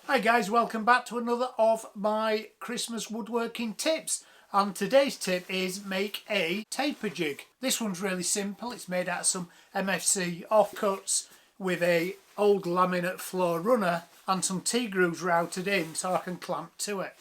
Hi guys, welcome back to another of my Christmas woodworking tips. And today's tip is make a taper jig. This one's really simple. It's made out of some MFC offcuts with a old laminate floor runner and some T-grooves routed in so I can clamp to it.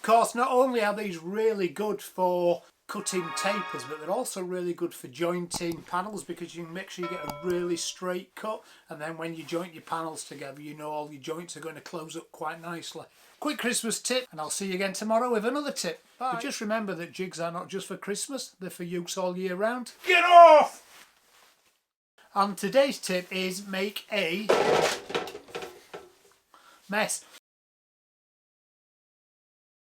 Of course, not only are these really good for cutting tapers, but they're also really good for jointing panels because you can make sure you get a really straight cut, and then when you joint your panels together you know all your joints are going to close up quite nicely. Quick Christmas tip, and I'll see you again tomorrow with another tip. Bye. But just remember that jigs are not just for Christmas, they're for use all year round. Get off! And today's tip is make a mess.